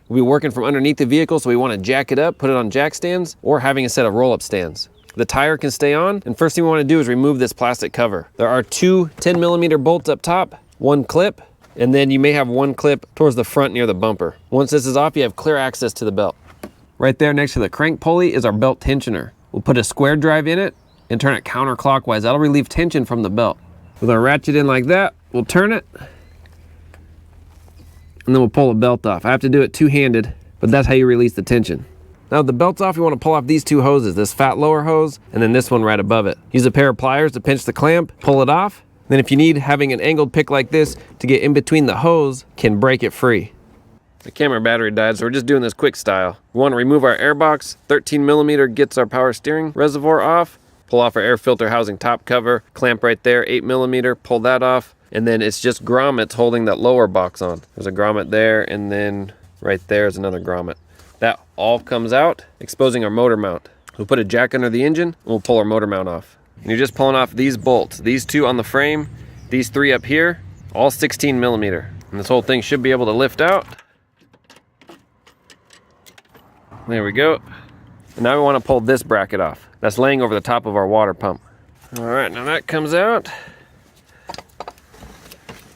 We'll be working from underneath the vehicle, so we want to jack it up, put it on jack stands, or having a set of roll-up stands. The tire can stay on, and first thing we want to do is remove this plastic cover. There are two 10mm bolts up top, one clip, and then you may have one clip towards the front near the bumper. Once this is off, you have clear access to the belt. Right there next to the crank pulley is our belt tensioner. We'll put a square drive in it and turn it counterclockwise. That'll relieve tension from the belt. With our ratchet in like that, we'll turn it, and then we'll pull the belt off. I have to do it two-handed, but that's how you release the tension. Now the belt's off, you want to pull off these two hoses, this fat lower hose, and then this one right above it. Use a pair of pliers to pinch the clamp, pull it off. Then if you need, having an angled pick like this to get in between the hose can break it free. The camera battery died, so we're just doing this quick style. We want to remove our airbox. 13mm gets our power steering reservoir off. Pull off our air filter housing top cover, clamp right there, 8mm, pull that off. And then it's just grommets holding that lower box on. There's a grommet there, and then right there is another grommet. That all comes out, exposing our motor mount. We'll put a jack under the engine, and we'll pull our motor mount off. And you're just pulling off these bolts. These two on the frame, these three up here, all 16mm. And this whole thing should be able to lift out. There we go. And now we want to pull this bracket off. That's laying over the top of our water pump. All right, now that comes out.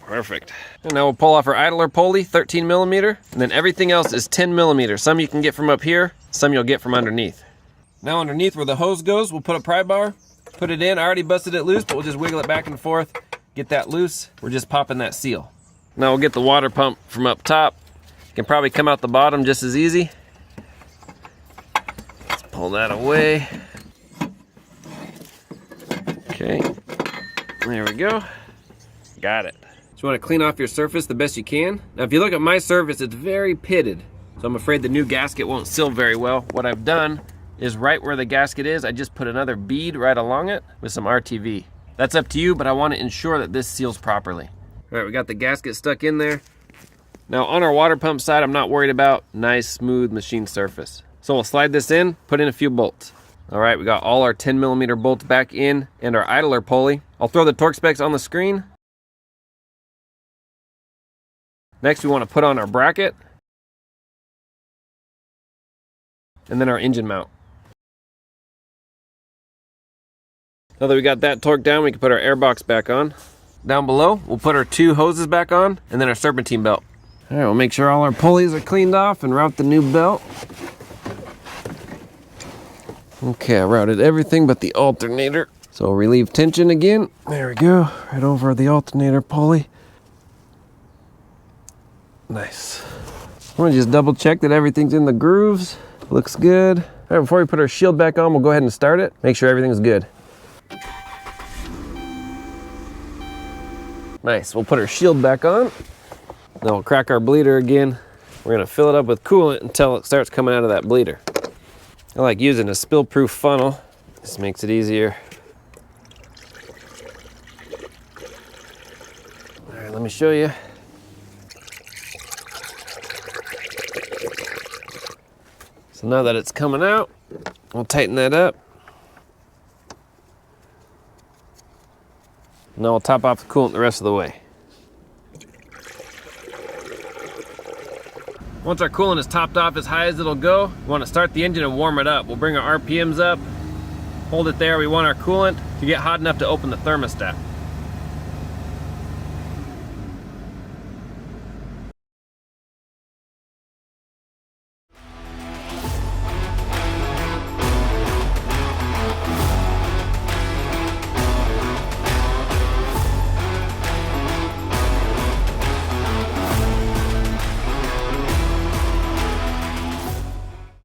Perfect. And now we'll pull off our idler pulley, 13mm, and then everything else is 10mm. Some you can get from up here, some you'll get from underneath. Now underneath where the hose goes, we'll put a pry bar, put it in. I already busted it loose, but we'll just wiggle it back and forth, get that loose. We're just popping that seal. Now we'll get the water pump from up top. Can probably come out the bottom just as easy. Let's pull that away. Okay, there we go. Got it. You want to clean off your surface the best you can. Now if you look at my surface, it's very pitted, so I'm afraid the new gasket won't seal very well. What I've done is right where the gasket is, I just put another bead right along it with some RTV. That's up to you, but I want to ensure that this seals properly. All right, we got the gasket stuck in there. Now on our water pump side, I'm not worried about nice smooth machine surface. So we'll slide this in, put in a few bolts. All right, we got all our 10mm bolts back in and our idler pulley. I'll throw the torque specs on the screen. Next, we want to put on our bracket, and then our engine mount. Now that we got that torqued down, we can put our airbox back on. Down below, we'll put our two hoses back on, and then our serpentine belt. All right, we'll make sure all our pulleys are cleaned off and route the new belt. Okay, I routed everything but the alternator. So we'll relieve tension again. There we go, right over the alternator pulley. Nice. I'm gonna just double check that everything's in the grooves. Looks good. All right, before we put our shield back on, we'll go ahead and start it. Make sure everything's good. Nice, we'll put our shield back on. Then we'll crack our bleeder again. We're gonna fill it up with coolant until it starts coming out of that bleeder. I like using a spill-proof funnel. This makes it easier. All right, let me show you. So now that it's coming out, we'll tighten that up. Now we'll top off the coolant the rest of the way. Once our coolant is topped off as high as it'll go, we want to start the engine and warm it up. We'll bring our RPMs up, hold it there. We want our coolant to get hot enough to open the thermostat.